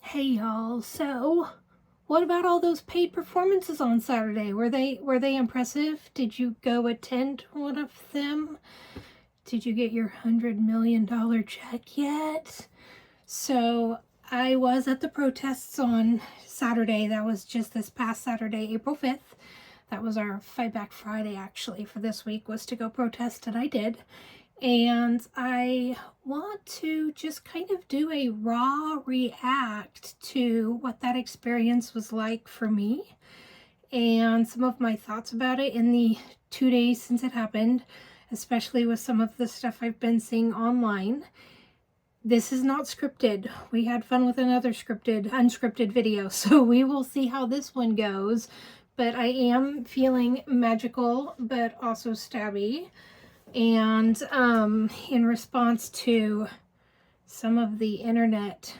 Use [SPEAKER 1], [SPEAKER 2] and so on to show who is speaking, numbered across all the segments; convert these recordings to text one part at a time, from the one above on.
[SPEAKER 1] Hey y'all, so what about all those paid performances on Saturday? Were they impressive? Did you go attend one of them? Did you get your $100 million check yet? So I was at the protests on Saturday. That was just this past Saturday, April 5th. That was our Fight Back Friday, actually, for this week, was to go protest, and I did. And I want to just kind of do a raw react to what that experience was like for me and some of my thoughts about it in the 2 days since it happened, especially with some of the stuff I've been seeing online. This is not scripted. We had fun with another unscripted video, so we will see how this one goes. But I am feeling magical, but also stabby. And in response to some of the internet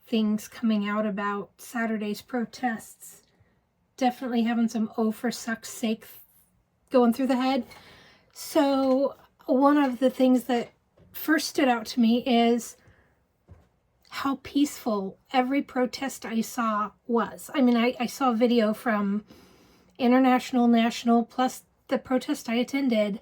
[SPEAKER 1] things coming out about Saturday's protests, definitely having some oh for suck's sake going through the head. So one of the things that first stood out to me is how peaceful every protest I saw was. I mean, I saw a video from international, national, plus the protest I attended.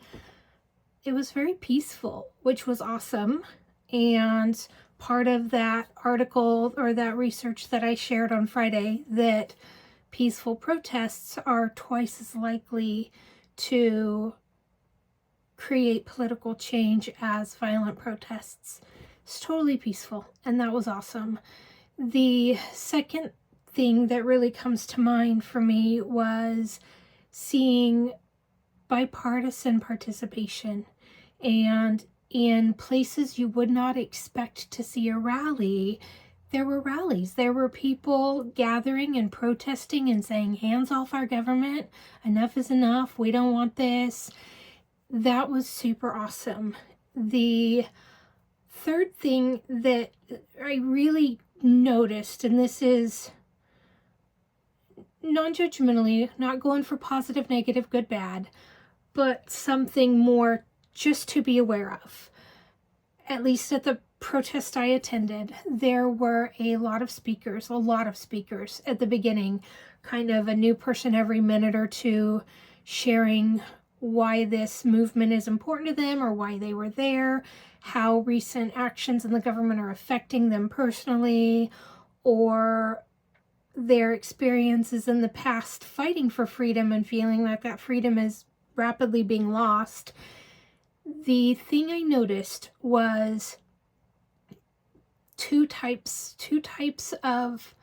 [SPEAKER 1] It was very peaceful, which was awesome. And part of that article or that research that I shared on Friday, that peaceful protests are twice as likely to create political change as violent protests. It's totally peaceful, and that was awesome. The second thing that really comes to mind for me was seeing bipartisan participation. And in places you would not expect to see a rally, there were rallies. There were people gathering and protesting and saying, hands off our government, enough is enough, we don't want this. That was super awesome. The third thing that I really noticed, and this is non-judgmentally, not going for positive, negative, good, bad, but something more just to be aware of. At least at the protest I attended, there were a lot of speakers at the beginning, kind of a new person every minute or two sharing why this movement is important to them or why they were there, how recent actions in the government are affecting them personally, or their experiences in the past fighting for freedom and feeling like that freedom is rapidly being lost. The thing I noticed was two types of,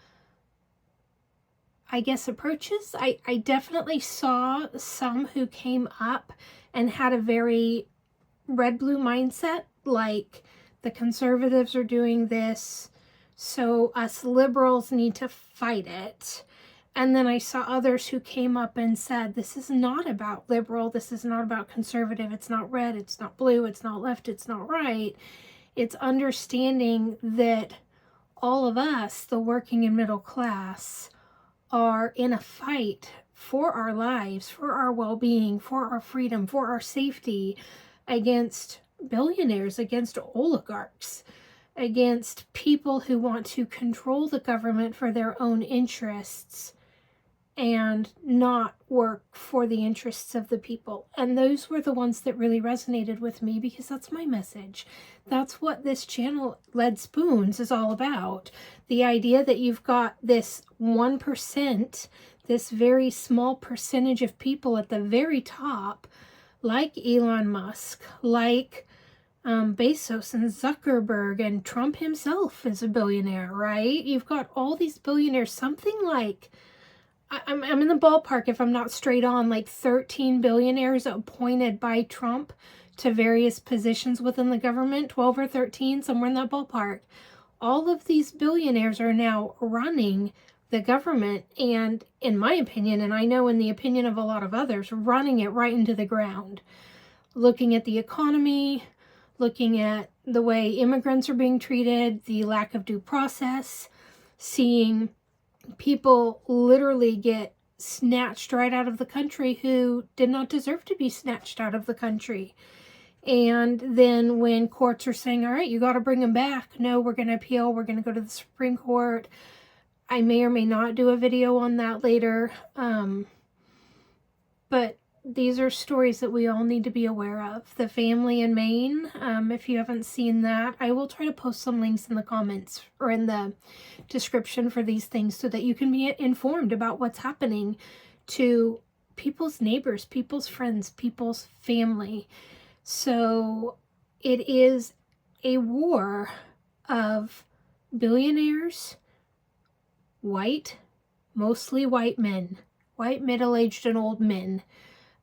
[SPEAKER 1] I guess, approaches. I definitely saw some who came up and had a very red-blue mindset, like the conservatives are doing this, so us liberals need to fight it. And then I saw others who came up and said, this is not about liberal, this is not about conservative, it's not red, it's not blue, it's not left, it's not right. It's understanding that all of us, the working and middle class, are in a fight for our lives, for our well-being, for our freedom, for our safety, against billionaires, against oligarchs, against people who want to control the government for their own interests and not work for the interests of the people. And those were the ones that really resonated with me, because that's my message. That's what this channel, Lead Spoons, is all about. The idea that you've got this 1%, this very small percentage of people at the very top, like Elon Musk, like Bezos and Zuckerberg, and Trump himself is a billionaire, right? You've got all these billionaires, something like, I'm in the ballpark if I'm not straight on, like 13 billionaires appointed by Trump to various positions within the government, 12 or 13, somewhere in that ballpark. All of these billionaires are now running the government, and in my opinion, and I know in the opinion of a lot of others, running it right into the ground. Looking at the economy, looking at the way immigrants are being treated, the lack of due process, seeing people literally get snatched right out of the country who did not deserve to be snatched out of the country. And then when courts are saying, all right, you got to bring them back. No, we're going to appeal. We're going to go to the Supreme Court. I may or may not do a video on that later. But these are stories that we all need to be aware of. The family in Maine, if you haven't seen that, I will try to post some links in the comments or in the description for these things so that you can be informed about what's happening to people's neighbors, people's friends, people's family. So it is a war of billionaires, white, mostly white men, white middle-aged and old men,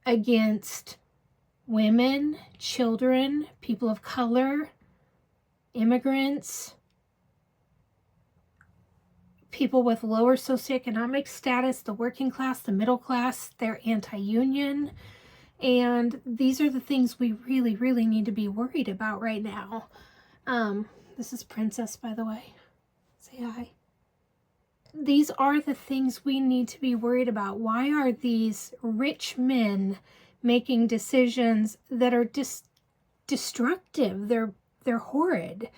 [SPEAKER 1] against women, children, people of color, immigrants, people with lower socioeconomic status, the working class, the middle class. They're anti-union. And these are the things we really, really need to be worried about right now. This is Princess, by the way. Say hi. These are the things we need to be worried about. Why are these rich men making decisions that are destructive? They're horrid.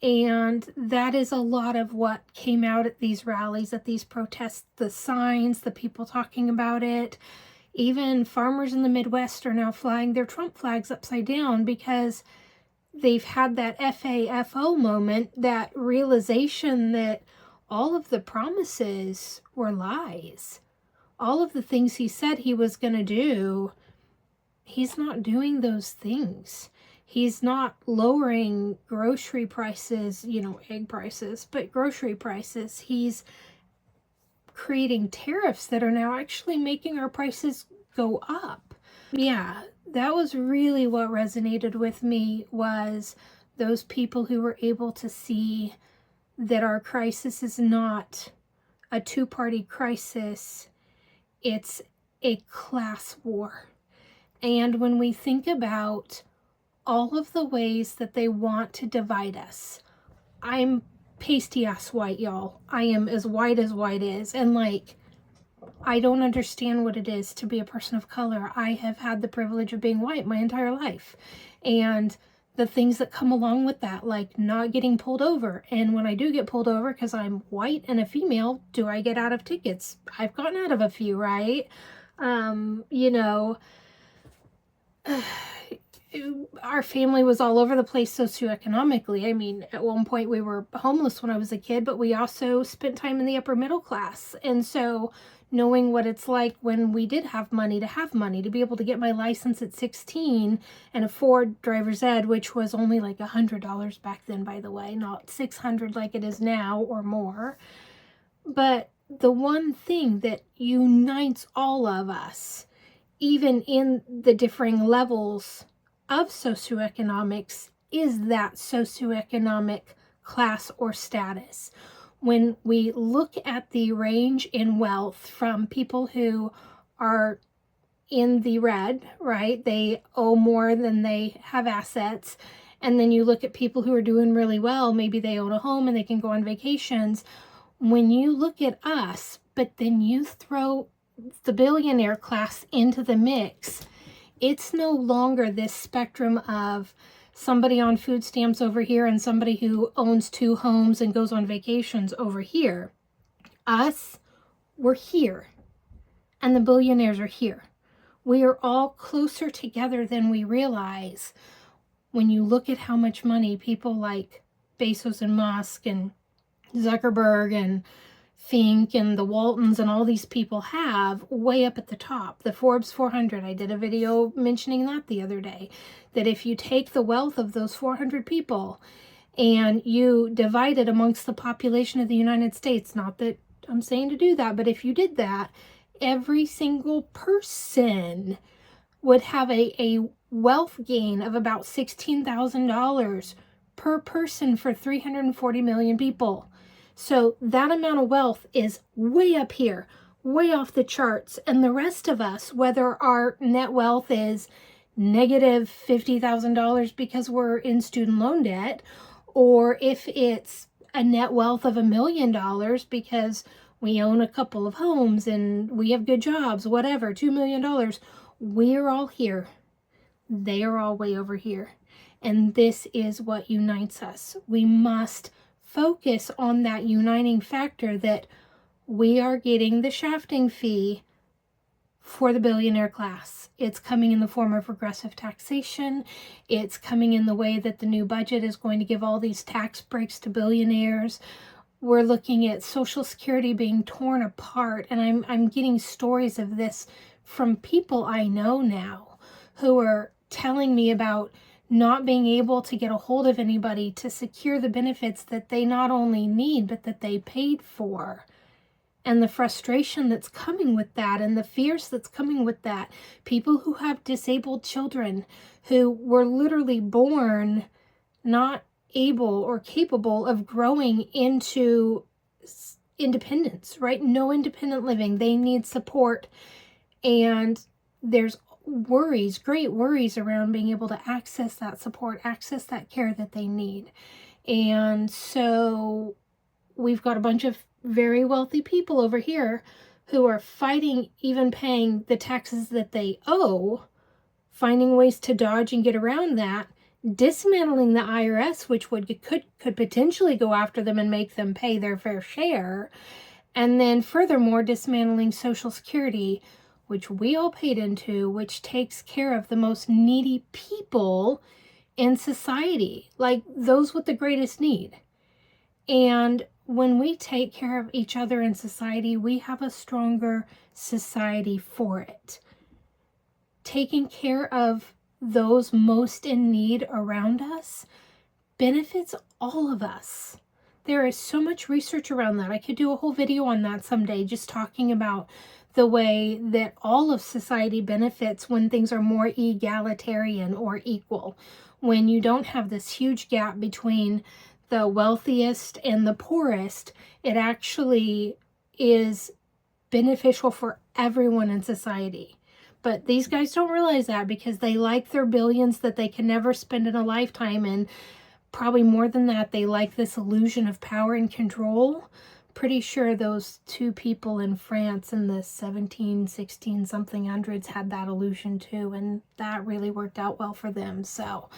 [SPEAKER 1] And that is a lot of what came out at these rallies, at these protests, the signs, the people talking about it. Even farmers in the Midwest are now flying their Trump flags upside down because they've had that FAFO moment, that realization that all of the promises were lies. All of the things he said he was going to do, he's not doing those things. He's not lowering grocery prices, egg prices, but grocery prices. He's creating tariffs that are now actually making our prices go up. Yeah, that was really what resonated with me, was those people who were able to see that our crisis is not a two-party crisis, it's a class war. And when we think about all of the ways that they want to divide us, I'm pasty ass white, y'all. I am as white is, and I don't understand what it is to be a person of color. I have had the privilege of being white my entire life, and the things that come along with that, like not getting pulled over. And when I do get pulled over because I'm white and a female, do I get out of tickets? I've gotten out of a few, right? Our family was all over the place socioeconomically. I mean, at one point we were homeless when I was a kid, but we also spent time in the upper middle class. And so knowing what it's like when we did have money, to be able to get my license at 16 and afford driver's ed, which was only like $100 back then, by the way, not $600 like it is now or more. But the one thing that unites all of us, even in the differing levels of socioeconomics, is that socioeconomic class or status. When we look at the range in wealth from people who are in the red, right? They owe more than they have assets. And then you look at people who are doing really well. Maybe they own a home and they can go on vacations. When you look at us, but then you throw the billionaire class into the mix, it's no longer this spectrum of somebody on food stamps over here and somebody who owns 2 homes and goes on vacations over here. Us, we're here, and the billionaires are here. We are all closer together than we realize when you look at how much money people like Bezos and Musk and Zuckerberg and Fink and the Waltons and all these people have way up at the top. The Forbes 400, I did a video mentioning that the other day, that if you take the wealth of those 400 people and you divide it amongst the population of the United States, not that I'm saying to do that, but if you did that, every single person would have a wealth gain of about $16,000 per person for 340 million people. So that amount of wealth is way up here, way off the charts. And the rest of us, whether our net wealth is negative $50,000 because we're in student loan debt, or if it's a net wealth of $1 million because we own a couple of homes and we have good jobs, whatever, $2 million, we're all here They are all way over here. And this is what unites us. We must focus on that uniting factor that we are getting the shafting fee for the billionaire class. It's coming in the form of regressive taxation. It's coming in the way that the new budget is going to give all these tax breaks to billionaires. We're looking at Social Security being torn apart, and I'm getting stories of this from people I know now who are telling me about not being able to get a hold of anybody to secure the benefits that they not only need, but that they paid for. And the frustration that's coming with that, and the fears that's coming with that. People who have disabled children who were literally born not able or capable of growing into independence, right? No independent living. They need support. And there's worries, great worries around being able to access that support, access that care that they need. And so we've got a bunch of very wealthy people over here who are fighting even paying the taxes that they owe, finding ways to dodge and get around that, dismantling the IRS, which could potentially go after them and make them pay their fair share, and then furthermore dismantling Social Security, which we all paid into, which takes care of the most needy people in society, like those with the greatest need. And when we take care of each other in society, we have a stronger society for it. Taking care of those most in need around us benefits all of us. There is so much research around that. I could do a whole video on that someday, just talking about the way that all of society benefits when things are more egalitarian or equal. When you don't have this huge gap between the wealthiest and the poorest, it actually is beneficial for everyone in society. But these guys don't realize that because they like their billions that they can never spend in a lifetime, and probably more than that, they like this illusion of power and control. Pretty sure those two people in France in the 17, 16 something hundreds had that illusion too, and that really worked out well for them. So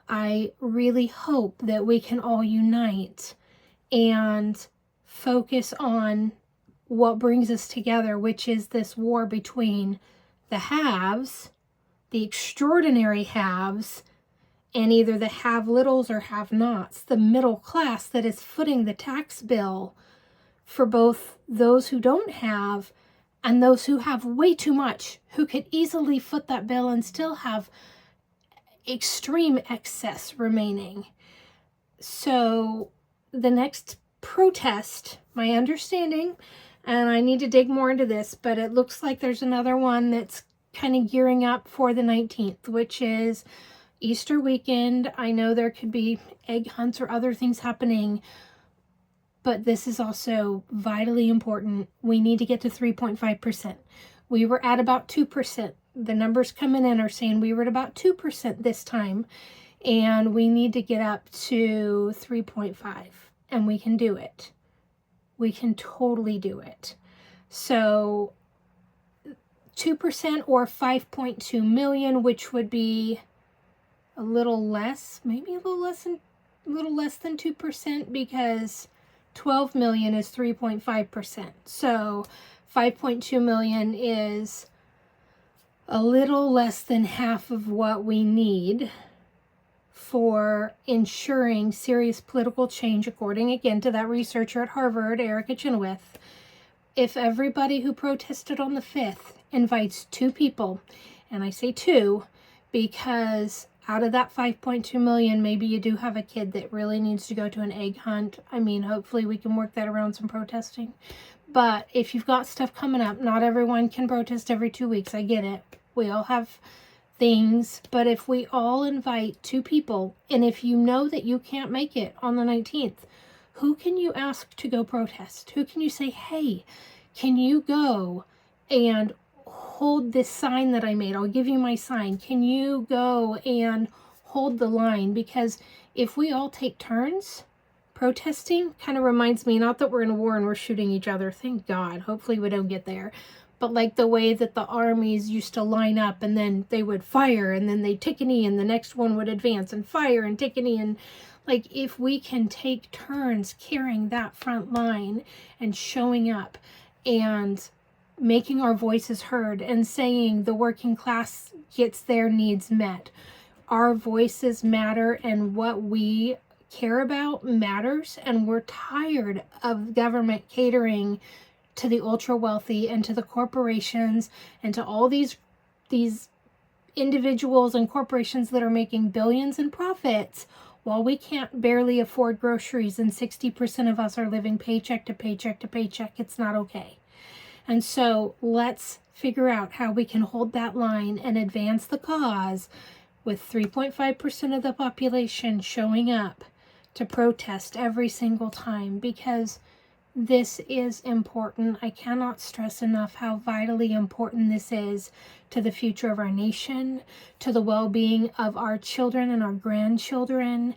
[SPEAKER 1] I really hope that we can all unite and focus on what brings us together, which is this war between the haves, the extraordinary haves, and either the have-littles or have-nots, the middle class that is footing the tax bill for both those who don't have and those who have way too much, who could easily foot that bill and still have extreme excess remaining. So the next protest, my understanding, and I need to dig more into this, but it looks like there's another one that's kind of gearing up for the 19th, which is Easter weekend. I know there could be egg hunts or other things happening, but this is also vitally important. We need to get to 3.5%. We were at about 2%. The numbers coming in are saying we were at about 2% this time, and we need to get up to 3.5, and we can do it. We can totally do it. So 2% or 5.2 million, which would be a little less, maybe a little less than 2%, because 12 million is 3.5%. So 5.2 million is a little less than half of what we need for ensuring serious political change, according again to that researcher at Harvard, Erica Chenoweth. If everybody who protested on the 5th invites 2 people, and I say 2 because out of that 5.2 million, maybe you do have a kid that really needs to go to an egg hunt. I mean, hopefully we can work that around some protesting. But if you've got stuff coming up, not everyone can protest every 2 weeks. I get it. We all have things. But if we all invite 2 people, and if you know that you can't make it on the 19th, who can you ask to go protest? Who can you say, hey, can you go and hold this sign that I made? I'll give you my sign. Can you go and hold the line? Because if we all take turns protesting, kind of reminds me, not that we're in a war and we're shooting each other, thank God, hopefully we don't get there, but like the way that the armies used to line up and then they would fire and then they'd take a knee and the next one would advance and fire and take a knee. And like, if we can take turns carrying that front line and showing up and making our voices heard and saying the working class gets their needs met, our voices matter and what we care about matters, and we're tired of government catering to the ultra wealthy and to the corporations and to all these individuals and corporations that are making billions in profits while we can't barely afford groceries and 60% of us are living paycheck to paycheck to paycheck. It's not okay. And so let's figure out how we can hold that line and advance the cause with 3.5% of the population showing up to protest every single time, because this is important. I cannot stress enough how vitally important this is to the future of our nation, to the well-being of our children and our grandchildren.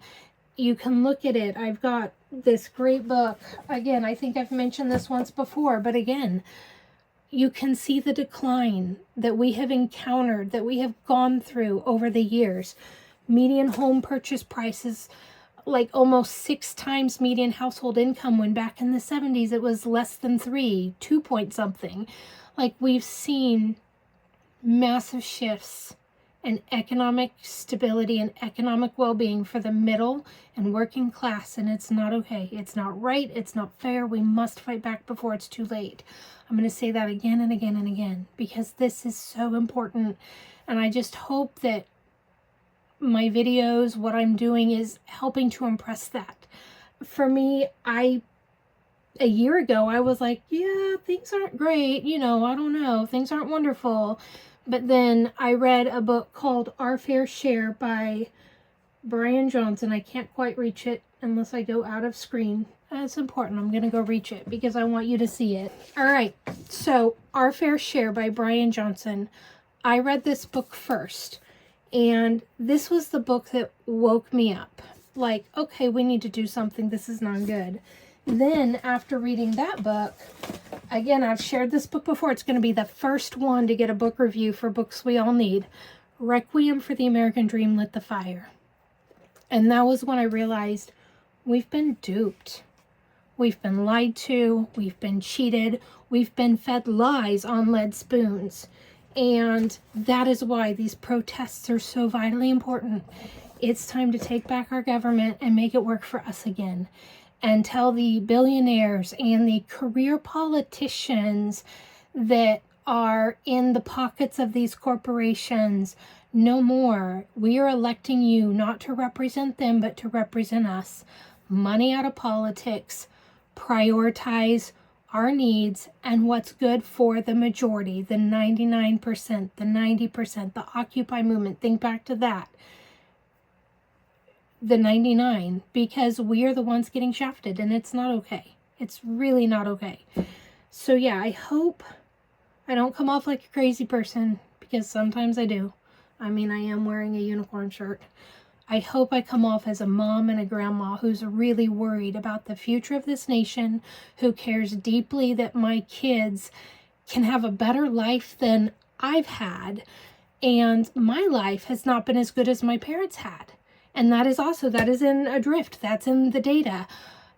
[SPEAKER 1] You can look at it. I've got this great book. Again, I think I've mentioned this once before, but again, you can see the decline that we have encountered, that we have gone through over the years. Median home purchase prices, like almost 6 times median household income, when back in the 70s it was less than 2 point something. Like, we've seen massive shifts in economic stability and economic well-being for the middle and working class, and it's not okay. It's not right. It's not fair. We must fight back before it's too late. I'm going to say that again and again and again, because this is so important, and I just hope that my videos, what I'm doing, is helping to impress that. For me, a year ago, I was like, yeah, things aren't great, I don't know, things aren't wonderful. But then I read a book called Our Fair Share by Brian Johnson. I can't quite reach it unless I go out of screen. It's important. I'm going to go reach it because I want you to see it. All right. So Our Fair Share by Brian Johnson. I read this book first, and this was the book that woke me up. Like, okay, we need to do something. This is not good. Then after reading that book, again, I've shared this book before. It's going to be the first one to get a book review for Books We All Need. Requiem for the American Dream Lit the Fire. And that was when I realized we've been duped. We've been lied to. We've been cheated. We've been fed lies on lead spoons. And that is why these protests are so vitally important. It's time to take back our government and make it work for us again. And tell the billionaires and the career politicians that are in the pockets of these corporations, no more. We are electing you not to represent them, but to represent us. Money out of politics. Prioritize our needs and what's good for the majority, the 99%, the 90%, the Occupy movement. Think back to that. The 99, because we are the ones getting shafted, and it's not okay. It's really not okay. So yeah, I hope I don't come off like a crazy person, because sometimes I do. I mean, I am wearing a unicorn shirt. I hope I come off as a mom and a grandma who's really worried about the future of this nation, who cares deeply that my kids can have a better life than I've had, and my life has not been as good as my parents had. And that is in a drift. That's in the data.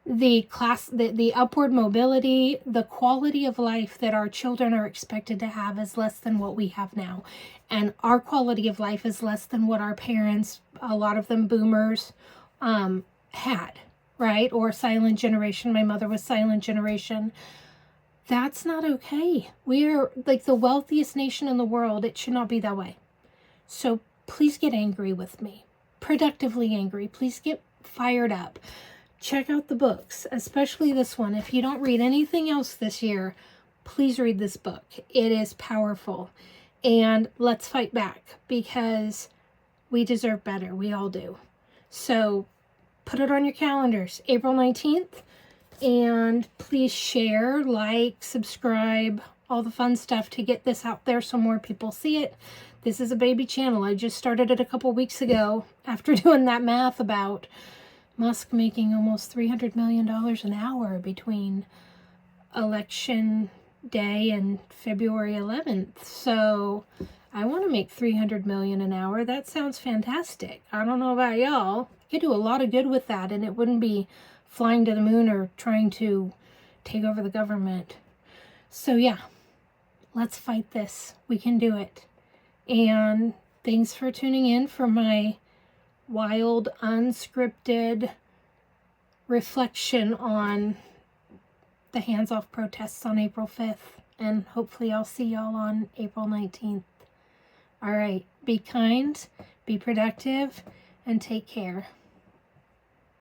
[SPEAKER 1] The upward mobility, the quality of life that our children are expected to have is less than what we have now. And our quality of life is less than what our parents, a lot of them boomers, had, right? Or silent generation. My mother was silent generation. That's not okay. We are like the wealthiest nation in the world. It should not be that way. So please get angry with me. Productively angry. Please get fired up. Check out the books, especially this one. If you don't read anything else this year, please read this book. It is powerful. And let's fight back, because we deserve better. We all do. So put it on your calendars, April 19th. And please share, like, subscribe, all the fun stuff to get this out there so more people see it. This is a baby channel. I just started it a couple weeks ago after doing that math about Musk making almost $300 million an hour between election day and February 11th. So I want to make 300 million an hour. That sounds fantastic. I don't know about y'all. I could do a lot of good with that, and it wouldn't be flying to the moon or trying to take over the government. So yeah, let's fight this. We can do it. And thanks for tuning in for my wild, unscripted reflection on the hands-off protests on April 5th. And hopefully I'll see y'all on April 19th. All right, be kind, be productive, and take care.